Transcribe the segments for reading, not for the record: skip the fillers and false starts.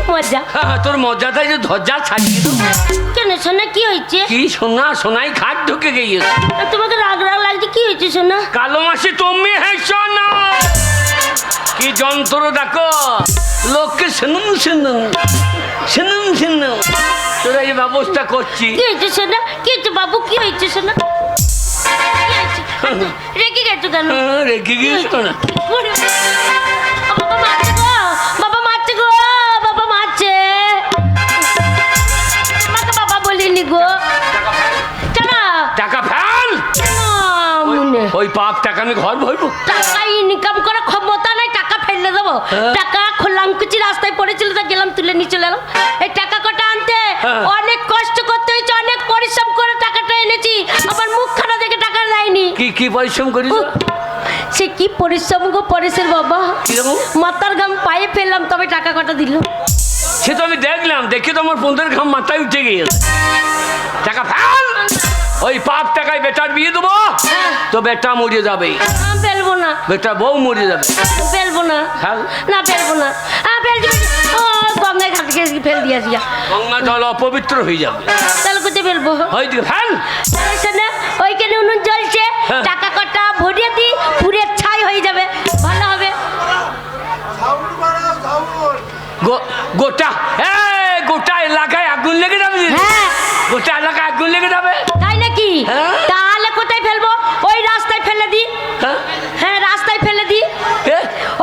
মজা। তোর মজাটাই যে ধজ্জা ছাড়িয়ে দেবো। কেন সোনা কি হয়েছে? কি সোনা? সোনাই খাট ঢুকে গিয়েছে। তোমাকে রাগ রাগ লাগছে, কি হয়েছে সোনা? কালো মাসি তুমি হেসো না, কি যন্ত্র দেখো, লোককে শুনুন শুনুন শুনুন শুনুন, তোরা এই ব্যবস্থা করছি। কি হয়েছে সোনা? কি হয়েছে বাবু? কি হয়েছে সোনা? কি হয়েছে? রেগে গেছো কেন? রেখে গিয়েছো না? বাবা মারছে গো, বাবা মারছে গো, বাবা মারছে। আমাকে বাবা বলিনি গো। কেন? টাকা ফেল। মনে ওই পাপ টাকা আমি ঘর ভরবো? টাকা ইনকাম করার ক্ষমতা নাই, টাকা ফেলে দেবো? টাকা খোলামকুচি রাস্তায় পড়েছিল, তা গেলাম তুলে নিয়ে চলে এলাম। এই টাকা কটা আনতে অনেক কষ্ট করতে হয়েছে, অনেক পরিশ্রম করে টাকাটা এনেছি। আমার মুখখানা দেখে টাকা দেয়নি। কি কি পরিশ্রম করিস? সে কি পরিশ্রম গো পরেশের বাবা, মাথার ঘাম পায়ে ফেললাম তবে টাকা কটা দিল। সে তো আমি দেখলাম, দেখে তো আমার বন্ধুর ঘাম মাথায় উঠে গিয়েছে। টাকা ফেল। ওই পাপ টাকায় বেটার বিয়ে দেবো তো বেটা মরে যাবে। ফেলবো না। বেটা বউ মরে যাবে। ফেলবো না। না ফেলবো না। গঙ্গায় ঘাট গিয়ে ফেল দিয়েছি। গঙ্গা জল অপবিত্র হয়ে যাবে। তাহলে কোথায় ফেলবো? ফেল। ওইখানে উনুন জ্বলছে, টাকা কটা ভরিয়ে দিই, পুরে ছাই হয়ে যাবে, ভালো হবে। গোটা গোটা এলাকায় আগুন লেগে যাবে। হ্যাঁ, গোটা এলাকায় আগুন লেগে যাবে। তাই নাকি? তাহলে কোথায় ফেলবো? ওই রাস্তায় ফেলে দিই। হ্যাঁ, রাস্তায় ফেলে দিই।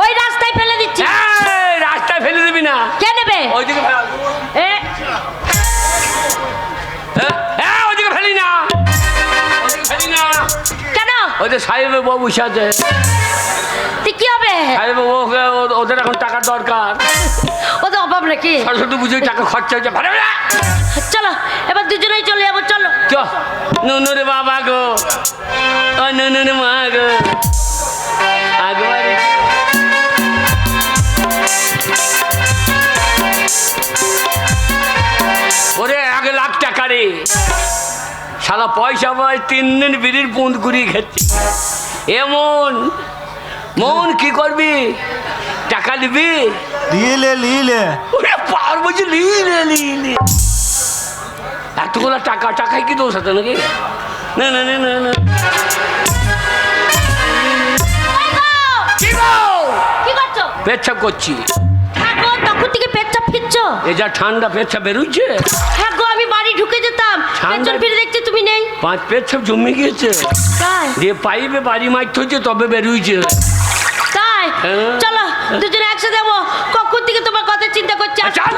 ওই রাস্তায় ফেলে দিচ্ছি। রাস্তায় ফেলে দিবি না। কে নেবে? ওইদিকে ওইদিকে ফেলি না, ফেলি না। কেন? ওই যে সাহেবের বউ বসে আছে। কি হবে? সাহেবের বউ, ওদের এখন টাকার দরকার। ওদের অভাব নাকি? সরস্বতী পুজোয় টাকা খরচা হচ্ছে। চলো এবার দুজনেই চলে যাবো। চলো নুনুরে বাবা গো, ও নুনুরে মা গো, আগবারে ওরে 1 লাখ টাকা রে। সারা পয়সা পাই 3 দিন বিড়ির পুঁত ঘুরিয়ে খেতে। এমন মন কি করবি? টাকা নিবি? লিলে ওরে পার বলছি লিলে এতগুলো টাকা, টাকায় কি দোষ আছে নাকি? না না না না না। কি করছো? পেচ্ছাপ করছি। তখন থেকে পেচ্ছাপ ফিরছো? এ যা ঠান্ডা, পেচ্ছাপ বেরোচ্ছে। হ্যাঁ গো, আমি বাড়ি ঢুকে যেতাম, পেছন ফিরে দেখছি তুমি নেই। 5 পেচ্ছাপ জমে গিয়েছে। তাই? দিয়ে পাইপে বাড়ি মারতে হচ্ছে তবে বেরোইছে। তাই? চলো দুজনে একসাথে যাবো। কখন থেকে তোমার কথা চিন্তা করছি। চল।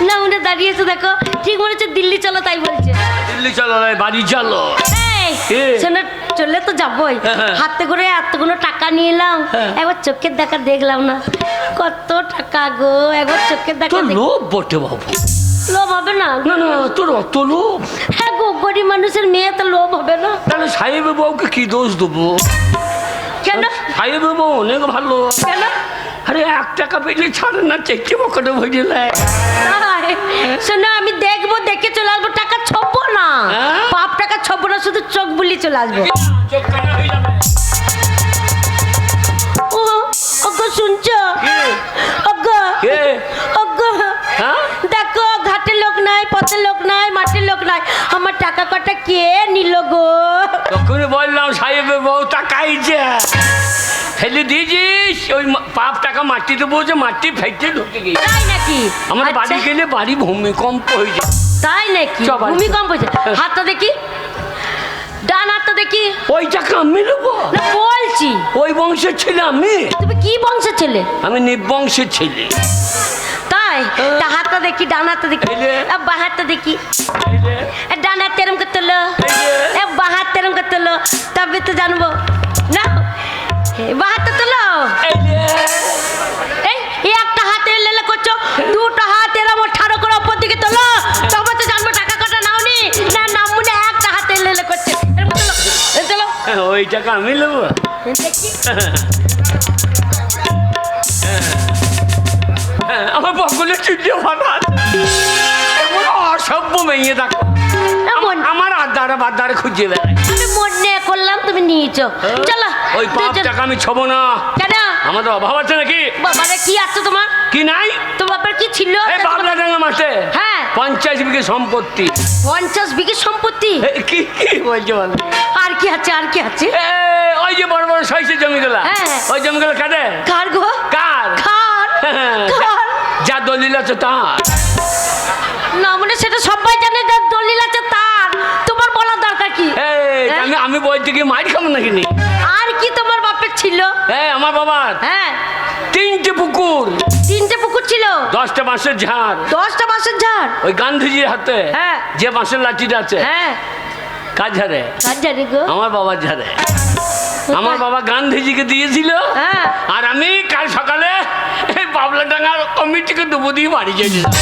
না উনি দাঁড়িয়েছে দেখো, ঠিক মনে হচ্ছে দিল্লি চলো তাই বলছে। দিল্লি চলো, বাড়ি চলো। শোনো, চলে তো যাবোই, হাতে করে এতগুলো টাকা নিয়ে এলাম, একবার চোখের দেখা দেখলাম না। কত টাকা গো, একবার চোখের দেখা। তোর লোভ বটে বাবু। লোভ হবে না? না না, তোর অত লোভ। হ্যাঁ গো, গরিব মানুষের মেয়ে তো লোভ হবে না। তাহলে সাহেবের বউকে কি দোষ দেবো? কেন? সাহেবের বউ অনেক ভালো। কেন? আরে 1 টাকা পেলে ছাড়ে না, চেকে বকটে ভরে নেয়। শোনো, আমি দেখবো, দেখে চলে আসবো, টাকা ছবো না। পাপ টাকা ছবো না, শুধু চোখ বুলি চলে আসবো। ও ওগো শুনছো? ওগো ওগো, দেখো ঘাটে লোক নাই, পথে লোক নাই, মাঠে লোক নাই, আমার টাকা কটা কে নিল গো? তখনই বললাম সাহেবের বউ টাকাইছে, ফেলে দিয়েছিস। ওই পাপ টাকা মাটিতে বসে মাটি ফেটে ঢুকে গিয়ে। তাই নাকি? আমার বাড়ি গেলে বাড়ি ভূমিকম্প হয়ে যায়। তাই নাকি? ভূমিকম্প হয়েছে? হাতটা দেখি, ডান হাতটা দেখি। ওই টাকা আমি নেবো না বলছি, ওই বংশের ছেলে আমি। তুমি কি বংশের ছেলে? আমি নির্বংশের ছেলে। তাই? তা হাতটা দেখি, ডান হাতটা দেখি, বাঁ হাতটা দেখি। ডান হাত তেরম করতে হলো, বাঁ হাত তেরম করতে হলো, তবে তো জানবো না। বাঁ হাতটা তোলো। এই একটা হাতে লেলে করছো, 2টা হাত এরম ঠাড়ো করে ওপর দিকে তোলো, তবে তো জানবো টাকা কটা নাওনি। না নামুনে একটা হাতে লেলে করছে। চলো, ওই টাকা আমি নেবো। আমার বগলে চুটিয়ে ভাড়া অসভ্য মেয়ে দেখো, আমার আদারে বাদারে খুঁজে বেড়ায়। আমি মনে বললাম তুমি নিয়েছো। চলো ওই পাপ দুজন- টাকা আমি ছবো না। কেন? আমাদের অভাব আছে নাকি? বাবারে কি আছে তোমার? কি নাই? তোমার বাবার কি ছিল? এই বাবলা ডাঙ্গা মাঠে হ্যাঁ 50 বিঘে সম্পত্তি। 50 বিঘে সম্পত্তি। কি কি বলছো বলো? আর কি আছে? আর কি আছে? ওই যে বড় বড় সইসের জমিগুলা, হ্যাঁ। ওই জমিগুলো কাদের? কার গো? কার? কার? কার? যা দলিল আছে তার। না মানে সেটা সবাই জানে যে দলিল আছে তার, তোমার বলার দরকার কি? হ্যাঁ? আমি বলছি কি মাইর খাবো নাকি নি? আর কি তোমার বাপের ছিল? আমার বাবার হ্যাঁ 3টে পুকুর, 3টে পুকুর ছিল, 10টা বাঁশের ঝাড়, 10টা বাঁশের ঝাড়। ওই গান্ধীজির হাতে হ্যাঁ। যে বাঁশের লাঠিটা আছে, হ্যাঁ কার ঝাড়ে? কার জানি গো? আমার বাবার ঝাড়ে। আমার বাবা গান্ধীজিকে দিয়েছিল, হ্যাঁ। আর আমি কাল সকালে এই বাবলা ডাঙ্গার কমিটিকে ডুবো দিয়ে বাড়ি গেছিলাম।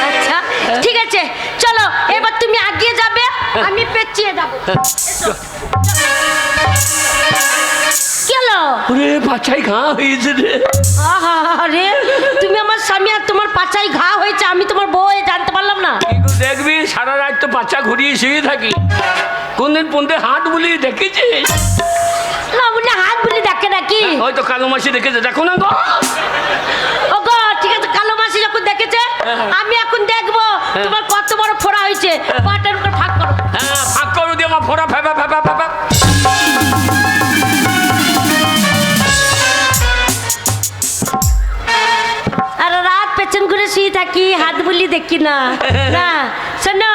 আচ্ছা ঠিক আছে, চলো এবার তুমি আগিয়ে যাবে, আমি পেঁচিয়ে যাবো। এসো। কি হলো? ওরে পাছাই ঘা হয়েছে রে। আরে তুমি আমার স্বামী আর তোমার পাছায় ঘা হয়েছে, আমি তোমার বউ হয়ে জানতে পারলাম না। কিন্তু দেখবি সারা রাত তো পাছা ঘুরিয়ে শুয়ে থাকি, কোনদিন পর্যন্ত হাত বুলিয়ে দেখেছিস? না বলে হাত বলি দেখে নাকি? হয়তো কালো মাসি দেখেছে, দেখো না গো। ও গো ঠিক আছে, কালো মাসি যখন দেখেছে আমি এখন দেখবো তোমার কত বড় ফোড়া হয়েছে। পাটার উপর ফাঁক করো। হ্যাঁ ফাঁক করো দিয়ে আমার ফোড়া ফেপা ফেপা ফেপা। আর রাত পেছন ঘুরে শুয়ে থাকি, হাত বলি দেখি না। না শোনো,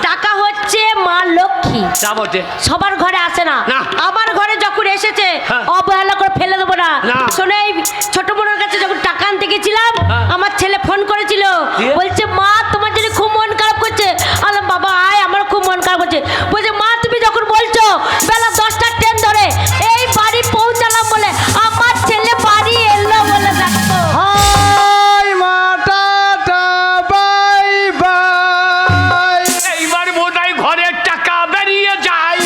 টাকা হচ্ছে মা লক্ষ্মী, যা বটে। সবার ঘরে আসে না। না। আমার ঘরে যখন এসেছে হ্যাঁ। অবহেলা করে ফেলে দেবো না। না। শোনো এই ছোট বোনের কাছে যখন টাকা আনতে গেছিলাম, হ্যাঁ। আমার ছেলে ফোন করেছিল, দিয়ে? বলছে মা তোমার জন্য খুব মন খারাপ করছে। আলাম বাবা আয়, আমার খুব মন খারাপ করছে। বলছে মা তুমি যখন বলছো বেলা 10টার ট্রেন ধরে এই বাড়ি পৌঁছালাম বলে, আমার ছেলে বাড়ি এলো বলে দেখো। হাই মা টাটা বাই বাই। এইবার বোধহয় ঘরের টাকা বেরিয়ে যায়,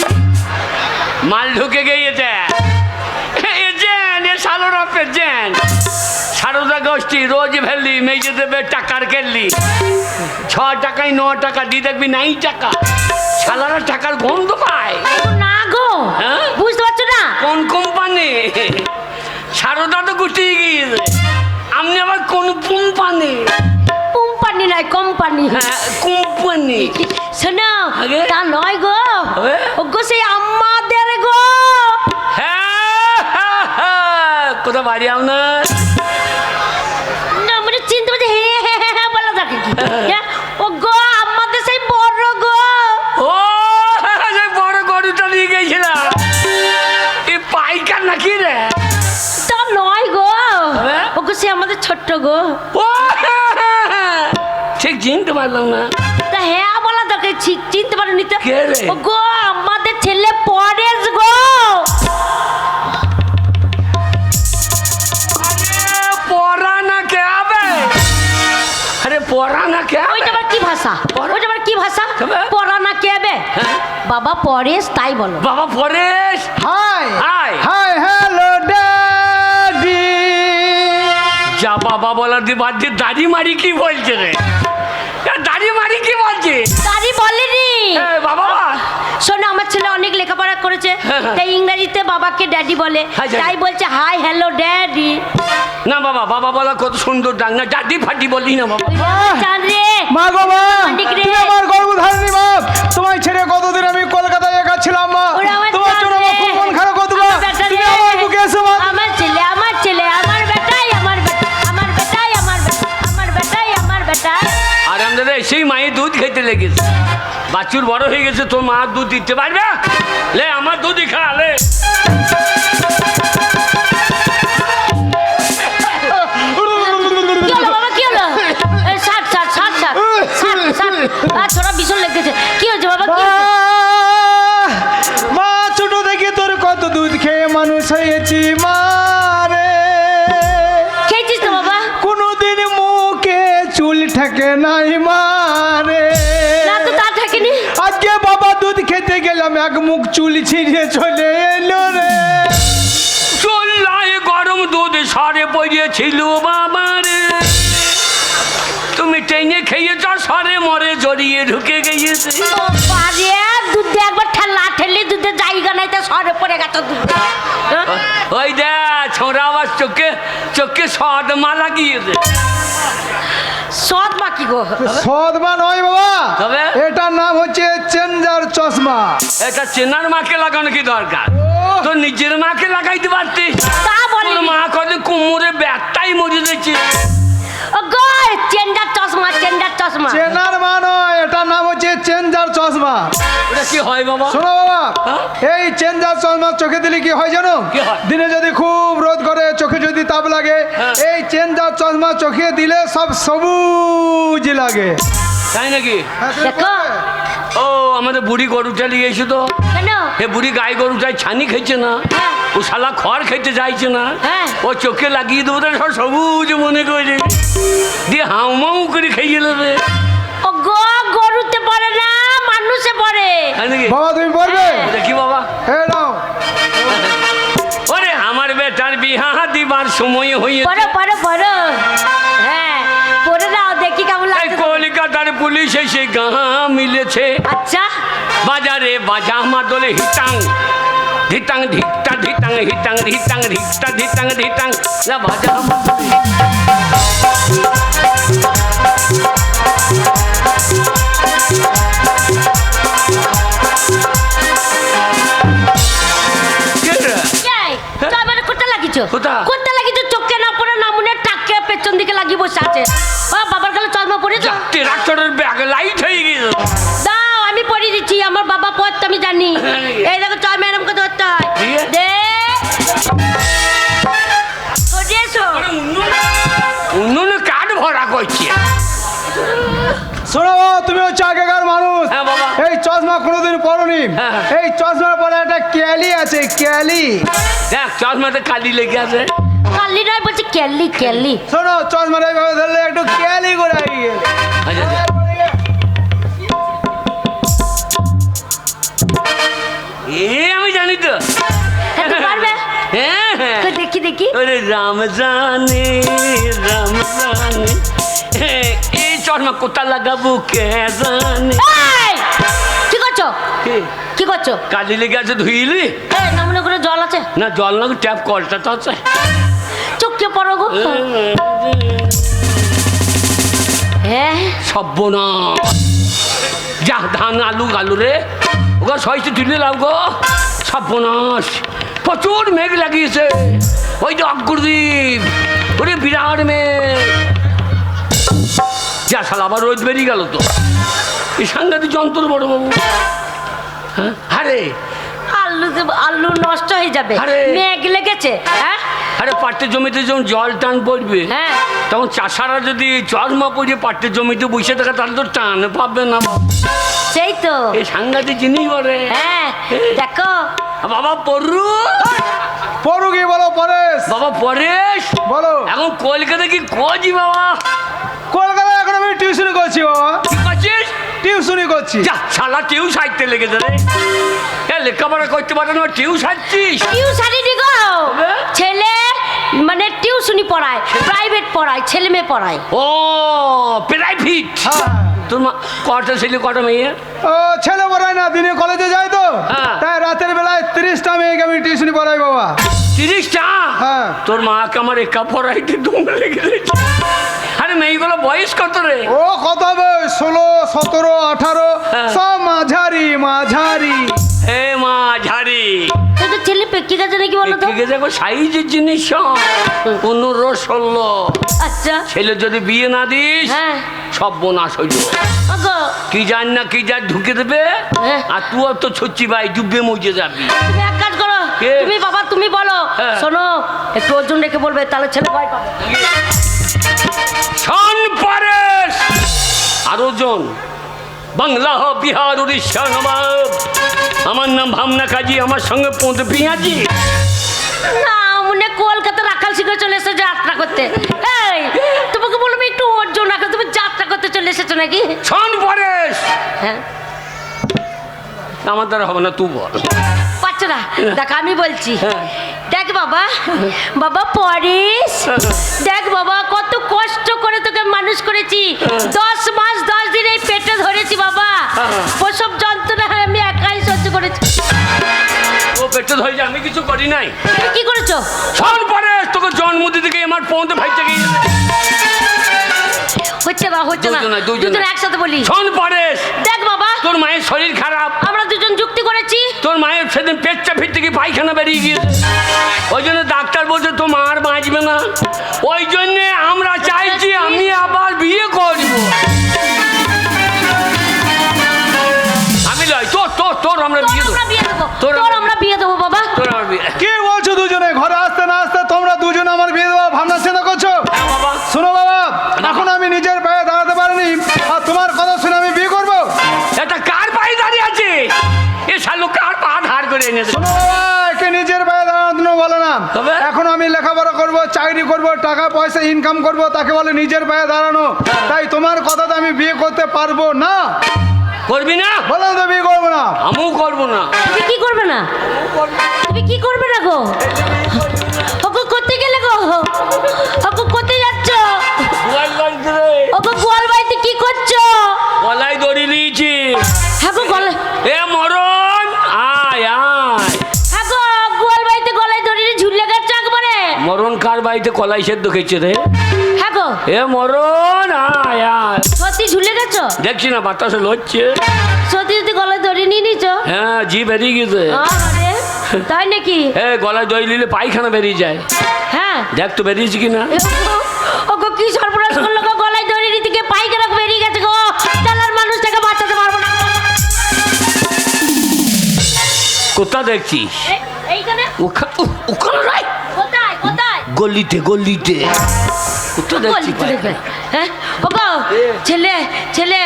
মাল ঢুকে গিয়েছে। সালোরা পেজেন সারদা গোষ্ঠী রোজ ভেলি মেজে দেবে টাকার কেল্লি। 6 টাকায় 9 টাকা দিয়ে দেখবি 9 টাকা। সালারা টাকার গন্ধ পায়। ও না গো, হ্যাঁ? বুঝতে পারছো না? কোন কোম্পানি? সারদা তো গুটিয়ে গিয়েছে, আপনি আবার কোন কোম্পানি? কোম্পানি নয় কোম্পানি। হ্যাঁ কোম্পানি। শোনো আগে? তা নয় গো, আগে? ও গো সেই আমাদের গো। কোথা বাড়ি আপনার? না মানে চিনতে পারছি, হ্যাঁ বলা থাকে কি? হ্যাঁ, ও গো আমাদের সেই বড় গো। ও সেই বড় গরুটা নিয়ে গেছিলাম, এই পাইকার নাকি রে? তা নয় গো, হ্যাঁ? ও গো সেই আমাদের ছোট্ট গো। ও ঠিক চিনতে পারলাম না। তা হ্যাঁ বলা থাকে, চিনতে পারোনি তো? কে রে? ও গো আমাদের ছেলে পরেশ গো। পড়া না কে হবে? আরে পড়া না কে ওইটা আবার কি ভাষা? ওইটা আবার কি ভাষা? তবে? পড়া না কেবে? হ্যাঁ? বাবা পরেশ তাই বলো। বাবা Paresh. High high. Hi hello daddy. যা বাবা বলার দিয়ে বাদ দিয়ে দাড়ি মারি কি বলছে রে? দাড়ি মারি কি বলছে? তারই বলেনি। বাবা শোনো আমার ছেলে অনেক লেখাপড়া করেছে, তাই ইংরেজিতে বাবাকে ড্যাডি বলে, হ্যাঁ, জানি। তাই বলছে হাই হ্যালো ড্যাডি। না বাবা, বাবা বলা কত সুন্দর ডাক না, ডাডি ফাটি বলি না বাবা। চান রে মা গো মা, অনেক রে। তুমি আমার গর্ভধারিণী মা। তোমায় ছেড়ে কতদিন আমি কলকাতায় একা ছিলাম মা। ওরে আমার তোমার জন্য চান আমার খুব রে। মন খারাপ করতো মা। আমার বেটা তুমি রে। আমার বুকে এসো মা। আমার ছেলে আমার ছেলে আমার বেটাই আমার বেটা আমার বেটাই আমার বেটা আমার বেটাই আমার বেটা। আর আমাদের সেই মায়ের দুধ খেতে লেগেছে, বাছুর বড় হয়ে গেছে, তোর মা দুধ দিতে পারবে? লে আমার দুধই খা লে। কি হলো বাবা কি হলো? এই ষাট ষাট ষাট ষাট ষাট ষাট আর ছোড়া ভীষণ লেগেছে। কি হয়েছে বাবা কি হয়েছে? মা ছোট থেকে তোর কত দুধ খেয়ে মানুষ হয়েছি মা রে। খেয়েছিস তো বাবা? কোনোদিন মুখে চুল থাকে নাই মা রে। না তো তা থাকেনি। আজকে বাবা দুধ খেতে গেলাম, এক মুখ চুল ছিঁড়ে চলে এলো রে। চুল্লায় গরম দুধ সারে পড়িয়েছিল বাবা রে, তো তুমি ট্রেনে খেয়েছ সরে মরে জড়িয়ে ঢুকে গিয়েছে। ও বাজে দুধে একবার ঠেলা ঠেলি দুধে জায়গা নাই তো সরে পড়ে গেছে দুধ। ওই দেখ ছোঁড়া আবার চোখে চোখে সদমা লাগিয়েছে। সৎ বাকি গো। সদমা নয় বাবা, তবে? এটার নাম হচ্ছে চেঞ্জার চশমা। এটা চেনার মাকে লাগানো কি দরকার? তো নিজের মাকে লাগাইতে পারতিস। তা বলি তোর মা কত কোমরে ব্যথাই মরে যাচ্ছে। ও গো চেঞ্জার চশমা চেঞ্জার চশমা। চেনার মা নয়, এটার নাম হচ্ছে চেঞ্জার চশমা। এটা কি হয় বাবা? শোনো বাবা, হ্যাঁ? এই চেঞ্জার চশমা চোখে দিলে কি হয় জানো? কি হয়? দিনে যদি খুব রোদ করে চোখে যদি তাপ লাগে, হ্যাঁ। এই চেঞ্জার চশমা চোখে দিলে সব সবুজ লাগে। তাই নাকি? হ্যাঁ, তুমি দেখো। বলবে? ও আমাদের বুড়ি গরুটা নিয়ে এসে তো কেন? এ বুড়ি গাই গরুটাই ছানি খেয়েছে না, হ্যাঁ। ও শালা খড় খেতে চাইছে না, হ্যাঁ। ও চোখে লাগিয়ে দেবো সব সবুজ মনে করে দিয়ে হাউমাউ করে খেয়ে নেবে। ও গো গরুতে পড়ে না মানুষে পড়ে। তাই নাকি? বাবা তুমি বলবে? দেখি বাবা। এই নাও। ওরে আমার বেটার বিহা দিবার সময় হয়েছে। পড়ো পড়ো পড়ো। হ্যাঁ পড়ে নাও দেখি কেমন এই লাগছে। কলকাতার পুলিশ এসে গাঁ মিলেছে, আচ্ছা বাজারে বাজা মাদলে হিটাং ধিটাং ধিকটা ধিটাং হিটাং ধিটাং ধিকটা ধিটাং ধিটাং না বাজা মাদলে। কে রে? এই তো আমার কোথা লাগিছো? কোথা? কোথা লাগিছো? চোখে না পড়ে না মনে টাকে পেছন দিকে লাগিয়ে বসে আছে। ও বাবার গালে চশমা পড়েছো? ট্রাক্টরের ব্যাগ লাইট হয়ে গেছে। দাও আমি পড়ে দিচ্ছি, আমার বাবা পড়তে আমি জানি। এই দেখো চল ম্যাডাম কে ধরতে হয়। দিয়ে? দে ধরে এসো। উনুনে কাঠ ভরা করছে। শোনো বাবা, তুমি হচ্ছে আগেকার মানুষ। হ্যাঁ বাবা। এই চশমা কোনোদিন পরনি। হ্যাঁ। এই চশমার পরে একটা ক্যালি আছে, ক্যালি। দেখ চশমাতে কালি লেগে আছে। কালি নয় বলছি কেলি কেলি। শোনো, চশমাটা এইভাবে ধরলে একটু ক্যালি করে আইয়ে। আচ্ছা, আচ্ছা। আমি জানি তো। হ্যাঁ, তুই পারবে? হ্যাঁ হ্যাঁ। কই দেখি দেখি। ওরে রাম জানে রাম জানে, এই চশমা কোথা লাগাবো কে জানে। এই! কি করছো? কে? কি করছো? কালি লেগে আছে ধুইলি? এই না মনে করে জল আছে? না জল না, ট্যাপ কলটা তো আছে। চোখে পড়ো গো। হ্যাঁ সব্বনাশ, যা ধান আলু গালু রে ওগো সইতে তুলে লাভ গো। সব্বনাশ, প্রচুর মেঘ লাগিয়েছে। ওই যে অগ্রদীপ, ওরে বিরাট মেঘ। যা শালা আবার রোদ বেরিয়ে গেল তো। এই সাংঘাতিক যন্ত্র বড় বাবু। হ্যাঁ আরে আলু নষ্ট হয়ে যাবে। আরে! মেঘ লেগেছে। হ্যাঁ আরে পাট্টের জমিতে যখন জল টান পড়বে, হ্যাঁ তখন চাষারা যদি চশমা পরে পাট্টের জমিতে বসে থাকে তাহলে তো টান পাবে না। সেই তো। এই সাংঘাতিক জিনিস বলে। হ্যাঁ দেখো বাবা পড়ু, পড়ু কি বলো পরেশ? বাবা পরেশ, বলো। এখন কলকাতা কি কোজি বাবা? কলকাতায় এখন আমি টিউশনি করছি বাবা, কি করছিস? টিউশনি করছি। যা শালা টিউ সাইতে লেগেছে রে। লেখাপড়া করতে পারে না টিউ সাইছিস? টিউশনি দিগো। তবে? ছেলে মানে টিউশনি পড়ায়, প্রাইভেট পড়ায়, ছেলে মেয়ে পড়ায়। ও প্রাইভেট। হ্যাঁ। তোর মা কটা ছেলে কটা মেয়ে? ও ছেলে পড়ায় না, দিনে কলেজে যায় তো, হ্যাঁ। তাই রাতের বেলায় 30টা মেয়েকে আমি টিউশনি পড়াই বাবা। 30টা? হ্যাঁ। তোর মাকে আমার একা পড়াইতে দুম লেগে গেছে। আরে মেয়েগুলো বয়স কত রে? ও কত হবে? 16, 17, 18, হ্যাঁ। সব মাঝারি মাঝারি। হে মা ঝাড়ি, তুই তো ছেলে পেকে গেছে নাকি বলো তো? ঠিক আছে গো, সাইজের জিনিস সব 15, 16। আচ্ছা ছেলে যদি বিয়ে না দিস হ্যাঁ সব বোনাস হইল। ওগো কি জান না কি যা ঢুকে দেবে, হ্যাঁ। আর তুই তো ছচ্ছি ভাই ডুবে মজে যাবি। তুমি এক কাজ করো, কে? তুমি বাবা তুমি বলো। হ্যাঁ। শোনো একটু ওজন রেখে বলবে, তাহলে ছেলে ভয় পাবে। শোন পরেশ, আরো জন বাংলা হ বিহার উড়িষ্যা নবাব। আমার নাম ভাবনা কাজী, আমার সঙ্গে পৌঁছ পিঁয়াজি। না মনে কলকাতা রাখাল শিখে চলে এসেছে যাত্রা করতে। এই তোমাকে বললাম একটু ওজন রাখো, তুমি যাত্রা করতে চলে এসেছো নাকি? শোন পরেশ, হ্যাঁ আমার দ্বারা হবে না, তুই বল। পাচ্ছ হচ্ছে না দেখ আমি বলছি হ্যাঁ। দেখ বাবা বাবা পরেশ দেখ বাবা কত কষ্ট করে তোকে মানুষ করেছি 10 মাস 10 দিন এই পেটে ধরেছি বাবা প্রসব যন্ত্রণা আমি একাই সহ্য করেছি ও পেটে ধরে আমি কিছু করি নাই। তুমি কি করেছো শোন পরেশ, তোকে জন্মদিন থেকে আমার পৌঁতে ভাই থেকে হচ্ছে না দুজন একসাথে বলি শোন পরেশ, দেখ বাবা তোর মায়ের শরীর খারাপ, আমরা দুজন যুক্তি করেছি তোর মায়ের সেদিন পেটটা ফিট থেকে পায়খানা বেরিয়ে গিয়েছে, ওই জন্য ডাক্তার বলছে তো মা আর বাঁচবে না, ওই জন্যে আমরা চাইছি আমি আবার বিয়ে করব। আমি লয় তোর আমরা বিয়ে দেবো, তোর আমরা বিয়ে দেবো বাবা তোর আমার বিয়ে। কি বলছো দুজনে? ঘরে আসতে না আসতে তোমরা দুজনে আমার বিয়ে দেওয়া ভাবনা চিন্তা করছো? হ্যাঁ বাবা, শোনো বাবা, এখন আমি নিজের পায়ে দাঁড়াতে পারিনি, আর তোমার কথা শুনে আমি বিয়ে করবো? এটা কার পায়ে দাঁড়িয়ে আছে? এ শালো কার পা ধার করে এনেছে? শোনো বাবা, একে নিজের পায়ে দাঁড়ানো বলে না। তবে? এখন আমি লেখাপড়া করব, চাকরি করব, টাকা পয়সা ইনকাম করব, তাকে বলে নিজের পায়ে দাঁড়ানো। তাই তোমার কথাতে আমি বিয়ে করতে পারবো না। করবি না? বলো তো বিয়ে করবো না। আমিও করবো না। তুমি কি করবে না তুমি কি করবে না গো ওগো করতে গেলে গো ওগো কোথায় যাচ্ছ ওগো গোয়াল বাড়িতে কি করছো গলায় দড়ি নিয়েছি। হ্যাঁ গো গলা এ মরণ, আয় আয়। হ্যাঁ গো গোয়াল বাড়িতে গলায় দড়ি নিয়ে ঝুলে গেছে একবারে মরণ কার বাড়িতে কলাই সেদ্ধ খেয়েছে রে? হ্যাঁ গো এ মরণ, আয় আয়। সত্যি ঝুলে গেছো দেখছি না বাতাসে লড়ছে। সত্যি যদি গলায় দড়ি নিয়ে নিছো হ্যাঁ, জি বেরিয়ে গেছে। আরে তাই নাকি এ গলায় দড়ি নিলে পায়খানা বেরিয়ে যায়। হ্যাঁ দেখ তো বেরিয়েছে কিনা। ওগো কি সর্বনাশ করলো গো গলায় দড়ি নিতে গিয়ে পায়খানা বেরিয়ে গেছে গো চালার মানুষটাকে বাঁচাতে পারবো না কোথা দেখছিস? এইখানে ওখানে রাই কোথায় কোথায় গলিতে গলিতে কোথা দেখছিস? হ্যাঁ ওগো ছেলে ছেলে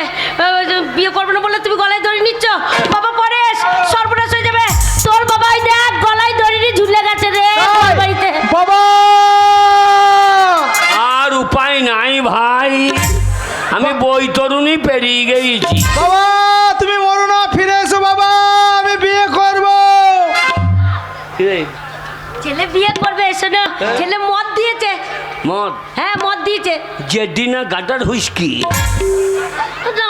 বিয়ে করবে না বলে তুমি গলায় দড়ি নিচ্ছ বাবা পরেশ সর্বনাশ হয়ে যাবে তোর বাবাই দেখ গলায় দড়ি নিয়ে ঝুলে গেছে রে তোর বাড়িতে বাবা, আর উপায় নাই ভাই, আমি বৈতরণী পেরিয়ে গেছি। বাবা তুমি মরো না, ফিরে এসো বাবা, আমি বিয়ে করব। ছেলে বিয়ে করবে শোনো ছেলে মদ দিয়েছে মদ? হ্যাঁ মদ দিয়েছে জেডিনা গাটার হুইস্কি।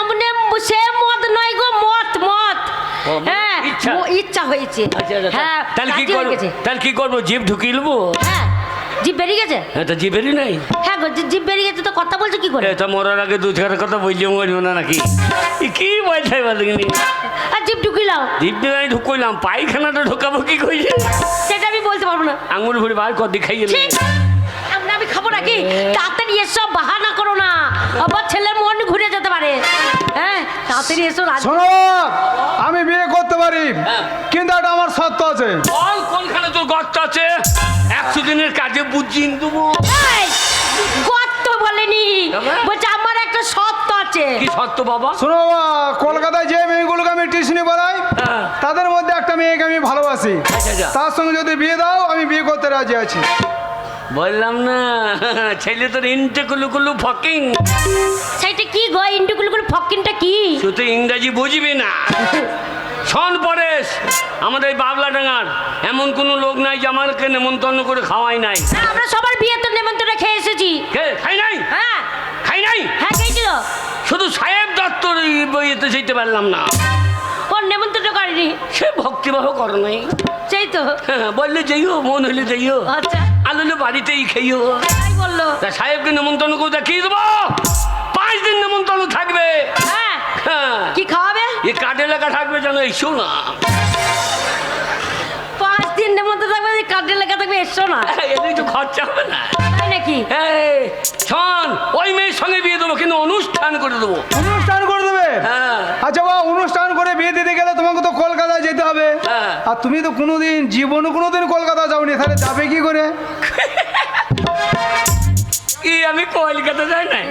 মানে সে মদ নয় গো মদ মদ ও, মানে হ্যাঁ ইচ্ছা। ইচ্ছা হয়েছে হ্যাঁ তাহলে কি রাজি হয়ে করবো? গেছে। তাহলে কি করবো? জিভ ঢুকিয়ে নেবো? হ্যাঁ জিভ বেরিয়ে গেছে হ্যাঁ, তা জিভ বেরিয়ে নাই। হ্যাঁ গো জিভ বেরিয়ে গেছে তো কথা বলছো কি করে এটা মরার আগে দু চার কথা বললে মরবো না নাকি? কি বলছে বলিনি? আর জিভ ঢুকিলাম জিভ দিয়ে আমি ঢুকলাম, পায়খানাটা ঢোকাবো কি কইছে? সেটা আমি বলতে পারবো না আঙুল ভরে বার কর দেখাই গেলে। ঠিক আমি খাবো নাকি তাড়াতাড়ি এসব বাহানা করো না আবার ছেলের মন ঘুরে যেতে পারে হ্যাঁ তাড়াতাড়ি এসো শোনো বাবা, আমি বিয়ে করতে পারি, কিন্তু একটা আমার শর্ত আছে। বল কোনখানে তোর গর্ত আছে? 100 দিনের কাজে বুঝিয়ে দেবো। এই, কত বলেনি তবে? বলছে আমার একটা শর্ত আছে কি সত্য বাবা? শোনো বাবা, কলকাতায় যে মেয়েগুলোকে আমি টিউশনি পড়াই, হ্যাঁ। তাদের মধ্যে একটা মেয়েকে আমি ভালোবাসি। আচ্ছা, আচ্ছা। তার সঙ্গে যদি বিয়ে দাও, আমি বিয়ে করতে রাজি আছি। বললাম না ছেলে তোর ইনটে কুলু ফকিং। সেইটা কি গো ইন্ডুকুলকুল ফকিনটা কি তুই তো ইংরাজি বুঝবি না। শোন পরেশ, আমাদের এই বাবলা ডাঙ্গার এমন কোনো লোক নাই যে আমাকে নেমন্তন্ন করে খাওয়াই নাই। না, আমরা সবার বিয়ে তো নেমন্তন্ন খেয়ে এসেছি কে খাই নাই? হ্যাঁ খাই নাই? হ্যাঁ খেয়েছিল শুধু সাহেব দত্তর বইতে যেতে পারলাম না। ওর নেমন্তন্ন করেনি সে ভক্তিবাহ করে নাই। সেই তো হ্যাঁ, বললে যাইও, মন হলে যাইও, আচ্ছা আলুলে বাড়িতেই খাইও। তাই বললো তা সাহেবকে নেমন্তন্ন করে দেখিয়ে দেবো, 5 দিন নেমন্তন্ন থাকবে। হ্যাঁ হ্যাঁ, কি খাওয়াবে এ কাঠে লেখা থাকবে যেন এসো না। 5 দিন নেমন্তন্ন থাকবে কার্ডে লেখা থাকবে এসো না এটাই তো খরচা হবে না। তাই নাকি এই, শোন, ওই মেয়ের সঙ্গে বিয়ে দেবো, কিন্তু অনুষ্ঠান করে দেবো। অনুষ্ঠান করে দেবে? হ্যাঁ। আচ্ছা বাবা, অনুষ্ঠান করে বিয়ে দিতে গেলে তোমাকে তো কলকাতায় যেতে হবে। হ্যাঁ। আর তুমি তো কোনোদিন জীবনে কোনোদিন কলকাতা যাওনি, তাহলে যাবে কি করে? কি আমি কলকাতা যাই নাই?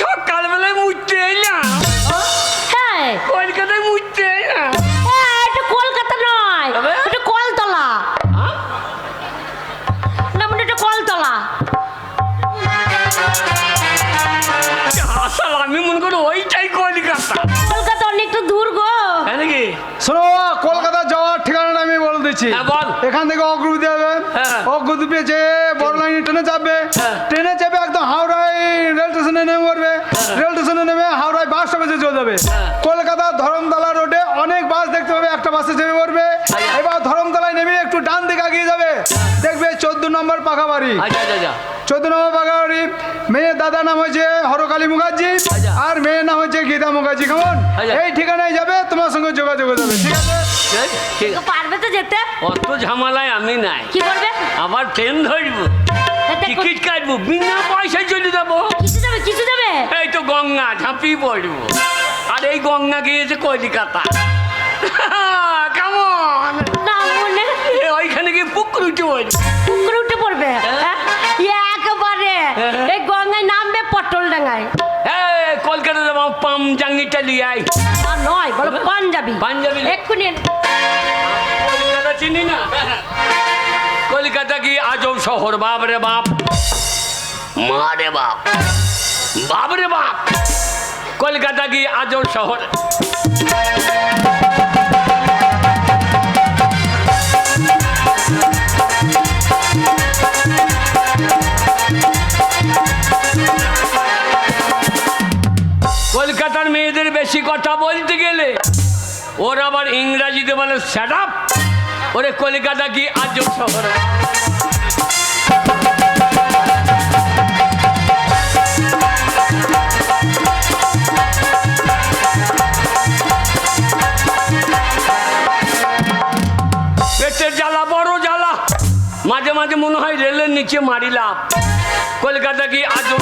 সকালবেলায় মুড়তে এলাম, হ্যাঁ কলকাতায় মুড়তে এলাম। হ্যাঁ, এটা কলকাতা নয় তবে? এটা কলতলা হ্যাঁ? না মানে এটা কলতলা আসল আমি মনে করি ওইটাই কলকাতা। কলকাতা অনেকটা দূর গো তাই নাকি? শোনো বাবা, কলকাতা যাওয়ার ঠিকানাটা আমি বলে দিচ্ছি। দিচ্ছি। হ্যাঁ, বল। এখান থেকে অগ্রদ্বীপে যাবে, হ্যাঁ। অগ্রদ্বীপে যে বড় লাইনে ট্রেনে চাপবে, হ্যাঁ। ট্রেনে চেপে একদম হাওড়ায় রেল স্টেশনে নেমে পড়বে, রেল স্টেশনে নেমে হাওড়ায় বাস স্টপেজে চলে যাবে। হ্যাঁ। কলকাতা ধরমতলা রোডে অনেক বাস দেখতে পাবে, একটা বাসে চেপে পড়বে। এবার ধরমতলায় নেমে একটু ডান দিকে এগিয়ে যাবে, দেখবে 14 নম্বর পাকা বাড়ি। আচ্ছা আচ্ছা আচ্ছা 14 নম্বর পাকা বাড়ি। মেয়ের দাদা নাম হচ্ছে হরকালী মুখার্জি, আচ্ছা। আর মেয়ের নাম হচ্ছে গীতা মুখার্জি। কেমন? আচ্ছা। এই ঠিকানায় যাবে, তোমার সঙ্গে যোগাযোগ হয়ে যাবে। ঠিক আছে? ঠিক, ঠিক তো পারবে তো যেতে? অত ঝামেলায় আমি নাই, কি করবে? আবার ট্রেন ধরবো, এতে কো- টিকিট কাটবো, বিনা পয়সায় চলে যাবো। কিছু যাবে, কিছু যাবে? এই তো গঙ্গা ঝাঁপিয়ে পড়বো, আর এই গঙ্গা গিয়েছে কলিকাতা। কেমন? না মনে ওইখানে গিয়ে পুকুর উঠে পড়বো। পুকুরে উঠে পড়বে? হ্যাঁ? একেবারে এই গঙ্গায় নামবে পটল ডাঙায়। কলকাতা যাবো, পামজাঙ্গিটা লিয়ে আই। আর নয়, বলো পাঞ্জাবি। পাঞ্জাবি। এক্ষুনি এনে- কলকাতা চিনি না, কলকাতা কি আজব শহর, বাপ রে বাপ, মা রে বাপ, বাপ রে বাপ, কলকাতা কি আজব শহর। কলকাতার মেয়েদের বেশি কথা বলতে গেলে ওর আবার ইংরাজিতে বলে শ্যাট আপ। ওরে কলকাতা কি আজব শহর। পেটের জ্বালা, বড় জ্বালা, মাঝে মাঝে মনে হয় রেলের নিচে মারিলাম। কলকাতা কি আজব